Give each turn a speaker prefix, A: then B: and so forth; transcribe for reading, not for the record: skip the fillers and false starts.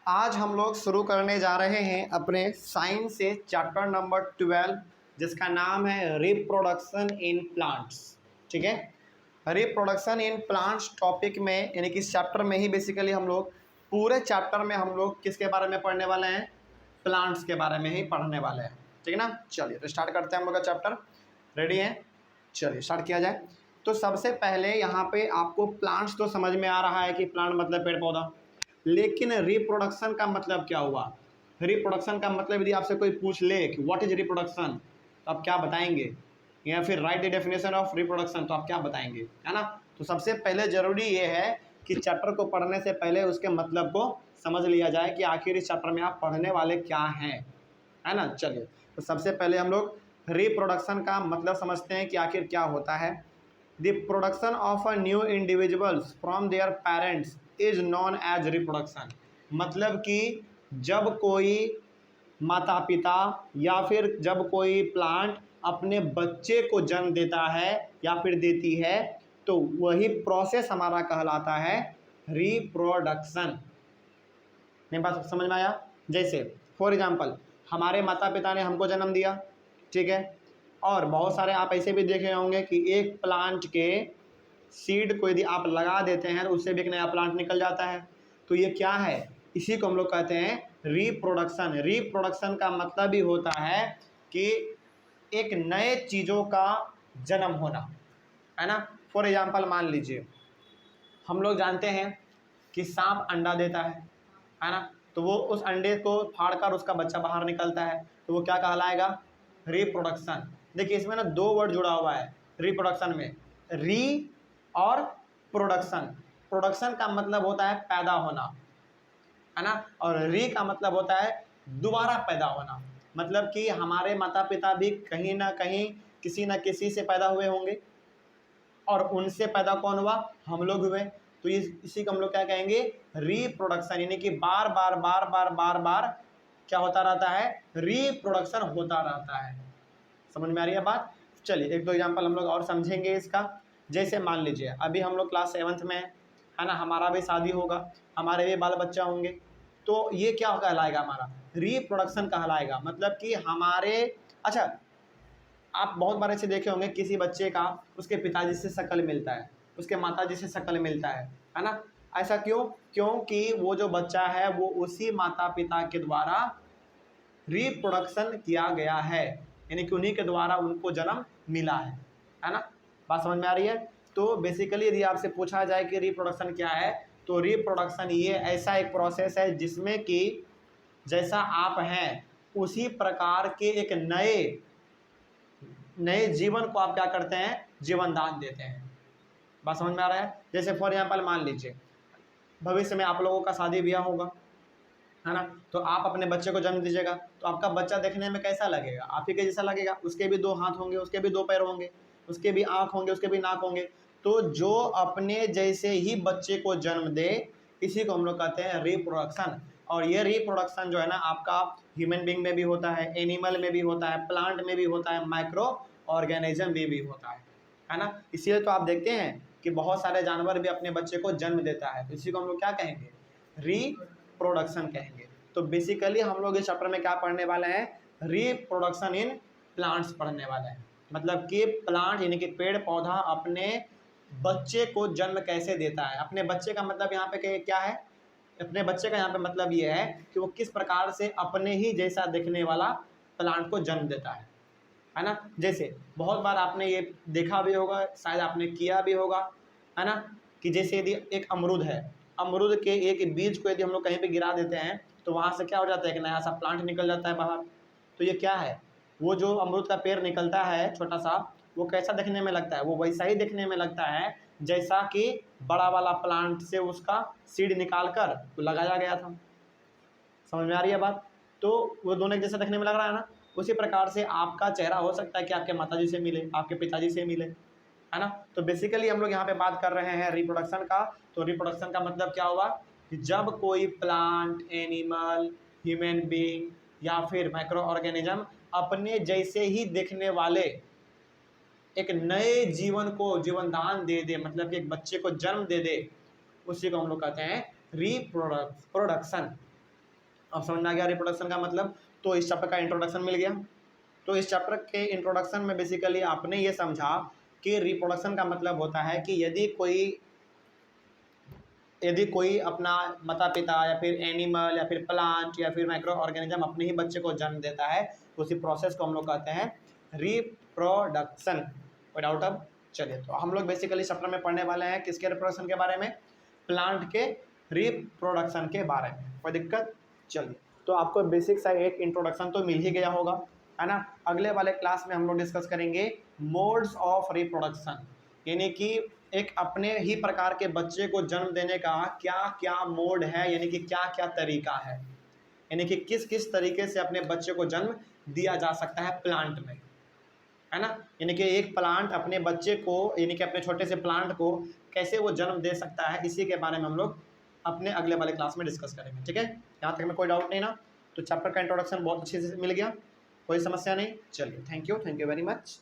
A: आज हम लोग शुरू करने जा रहे हैं अपने साइंस से चैप्टर नंबर 12 जिसका नाम है रिप्रोडक्शन इन प्लांट्स। ठीक है, रिप्रोडक्शन इन प्लांट्स टॉपिक में यानी कि इस चैप्टर में ही बेसिकली हम लोग पूरे चैप्टर में हम लोग किसके बारे में पढ़ने वाले हैं? प्लांट्स के बारे में ही पढ़ने वाले हैं। ठीक है ना, चलिए तो स्टार्ट करते हैं हम लोग का चैप्टर। रेडी हैं? चलिए स्टार्ट किया जाए। तो सबसे पहले यहाँ पे आपको प्लांट्स तो समझ में आ रहा है कि प्लांट मतलब पेड़ पौधा, लेकिन रिप्रोडक्शन का मतलब क्या हुआ? रिप्रोडक्शन का मतलब यदि आपसे कोई पूछ ले कि व्हाट इज रिप्रोडक्शन, तो आप क्या बताएंगे? या फिर right the definition of reproduction, तो आप क्या बताएंगे? है ना। तो सबसे पहले जरूरी ये है कि चैप्टर को पढ़ने से पहले उसके मतलब को समझ लिया जाए कि आखिर इस चैप्टर में आप पढ़ने वाले क्या हैं, है ना। चलिए तो सबसे पहले हम लोग रिप्रोडक्शन का मतलब समझते हैं कि आखिर क्या होता है। The production of a new individuals from their parents is known as reproduction. मतलब कि जब कोई माता पिता या फिर जब कोई प्लांट अपने बच्चे को जन्म देता है या फिर देती है, तो वही प्रोसेस हमारा कहलाता है रिप्रोडक्शन। मेरी बात समझ में आया? जैसे फॉर एग्जांपल हमारे माता पिता ने हमको जन्म दिया, ठीक है, और बहुत सारे आप ऐसे भी देखे होंगे कि एक प्लांट के सीड को यदि आप लगा देते हैं तो उससे भी एक नया प्लांट निकल जाता है। तो ये क्या है? इसी को हम लोग कहते हैं रिप्रोडक्शन। रिप्रोडक्शन का मतलब ही होता है कि एक नए चीज़ों का जन्म होना, है ना। फॉर एग्जांपल मान लीजिए हम लोग जानते हैं कि सांप अंडा देता है ना। तो वो उस अंडे को फाड़कर उसका बच्चा बाहर निकलता है, तो वो क्या कहलाएगा? रिप्रोडक्शन। देखिए इसमें ना दो वर्ड जुड़ा हुआ है रिप्रोडक्शन में, री और प्रोडक्शन। प्रोडक्शन का मतलब होता है पैदा होना, है ना, और री का मतलब होता है दोबारा पैदा होना। मतलब कि हमारे माता पिता भी कहीं ना कहीं किसी न किसी से पैदा हुए होंगे और उनसे पैदा कौन हुआ? हम लोग हुए। तो इसी को हम लोग क्या कहेंगे? रिप्रोडक्शन। यानी कि बार बार बार बार बार बार क्या होता रहता है? रिप्रोडक्शन होता रहता है। समझ में आ रही है बात? चलिए एक दो एग्जांपल हम लोग और समझेंगे इसका। जैसे मान लीजिए अभी हम लोग क्लास 7th में है ना, हमारा भी शादी होगा, हमारे भी बाल बच्चा होंगे, तो ये क्या कहलाएगा? हमारा रिप्रोडक्शन कहलाएगा। मतलब कि हमारे, अच्छा, आप बहुत बार ऐसे देखे होंगे किसी बच्चे का उसके पिताजी से शक्ल मिलता है, उसके माताजी से शक्ल मिलता है ना। ऐसा क्यों? क्योंकि वो जो बच्चा है वो उसी माता पिता के द्वारा रिप्रोडक्शन किया गया है, यानी कि उन्हीं के द्वारा उनको जन्म मिला है ना। बात समझ में आ रही है? तो बेसिकली यदि आपसे पूछा जाए कि रिप्रोडक्शन क्या है, तो रिप्रोडक्शन ये ऐसा एक प्रोसेस है जिसमें कि जैसा आप हैं उसी प्रकार के एक नए जीवन को आप क्या करते हैं? जीवन दान देते हैं। बात समझ में आ रहा है? जैसे फॉर एग्जाम्पल मान लीजिए भविष्य में आप लोगों का शादी ब्याह होगा, है ना, तो आप अपने बच्चे को जन्म दीजिएगा, तो आपका बच्चा देखने में कैसा लगेगा? आप ही के जैसा लगेगा। उसके भी दो हाथ होंगे, उसके भी दो पैर होंगे, उसके भी आँख होंगे, उसके भी नाक होंगे। तो जो अपने जैसे ही बच्चे को जन्म दे, इसी को हम लोग कहते हैं रिप्रोडक्शन। और ये रिप्रोडक्शन जो है ना आपका ह्यूमन बींग में भी होता है, एनिमल में भी होता है, प्लांट में भी होता है, माइक्रो ऑर्गेनिज्म में भी होता है ना। इसीलिए तो आप देखते हैं कि बहुत सारे जानवर भी अपने बच्चे को जन्म देता है, तो इसी को हम लोग क्या कहेंगे? रिप्रोडक्शन कहेंगे। तो बेसिकली हम लोग इस चैप्टर में क्या पढ़ने वाले हैं? रिप्रोडक्शन इन प्लांट्स पढ़ने वाले हैं। मतलब कि प्लांट यानी कि पेड़ पौधा अपने बच्चे को जन्म कैसे देता है। अपने बच्चे का मतलब यहाँ पे क्या है? अपने बच्चे का यहाँ पे मतलब ये है कि वो किस प्रकार से अपने ही जैसा दिखने वाला प्लांट को जन्म देता है ना। जैसे बहुत बार आपने ये देखा भी होगा, शायद आपने किया भी होगा, है ना, कि जैसे यदि एक अमरूद है, अमरूद के एक बीज को यदि हम लोग कहीं पे गिरा देते हैं तो वहाँ से क्या हो जाता है? एक नया सा प्लांट निकल जाता है बाहर। तो ये क्या है? वो जो अमरूद का पेड़ निकलता है छोटा सा, वो कैसा दिखने में लगता है? वो वैसा ही दिखने में लगता है जैसा कि बड़ा वाला प्लांट से उसका सीड निकाल कर तो लगाया गया था। समझ में आ रही है बात? तो वो दोनों एक जैसा दिखने में लग रहा है ना। उसी प्रकार से आपका चेहरा हो सकता है कि आपके माताजी से मिले, आपके पिताजी से मिले, है ना। तो बेसिकली हम लोग यहाँ पे बात कर रहे हैं रिप्रोडक्शन का। तो रिप्रोडक्शन का मतलब क्या हुआ? कि जब कोई प्लांट, एनिमल, ह्यूमन बीइंग या फिर माइक्रो ऑर्गेनिज्म अपने जैसे ही दिखने वाले एक नए जीवन को जीवन दान दे दे, मतलब कि एक बच्चे को जन्म दे दे, उसी को हम लोग कहते हैं रिप्रोडक्शन। अब समझ में आ गया रिप्रोडक्शन का मतलब। तो इस चैप्टर का इंट्रोडक्शन मिल गया। तो इस चैप्टर के इंट्रोडक्शन में बेसिकली आपने ये समझा कि रिप्रोडक्शन का मतलब होता है कि यदि कोई अपना माता पिता या फिर एनिमल या फिर प्लांट या फिर माइक्रो ऑर्गेनिज्म अपने ही बच्चे को जन्म देता है, तो उसी प्रोसेस को हम लोग कहते हैं रिप्रोडक्शन। कोई डाउट? अब चलिए, तो हम लोग बेसिकली इस चैप्टर में पढ़ने वाले हैं किसके रिप्रोडक्शन के बारे में? प्लांट के रिप्रोडक्शन के बारे में। कोई दिक्कत? चलिए, तो आपको बेसिक सा एक इंट्रोडक्शन तो मिल ही गया होगा, है ना। अगले वाले क्लास में हम लोग डिस्कस करेंगे मोड्स ऑफ रिप्रोडक्शन, यानी कि एक अपने ही प्रकार के बच्चे को जन्म देने का क्या क्या मोड है, यानी कि क्या क्या तरीका है, यानी कि किस किस तरीके से अपने बच्चे को जन्म दिया जा सकता है प्लांट में, है ना। यानी कि एक प्लांट अपने बच्चे को, यानी कि अपने छोटे से प्लांट को कैसे वो जन्म दे सकता है, इसी के बारे में हम लोग अपने अगले वाले क्लास में डिस्कस करेंगे। ठीक है, यहाँ तक में कोई डाउट नहीं ना? तो चैप्टर का इंट्रोडक्शन बहुत अच्छे से मिल गया, कोई समस्या नहीं। चलिए, थैंक यू वेरी मच।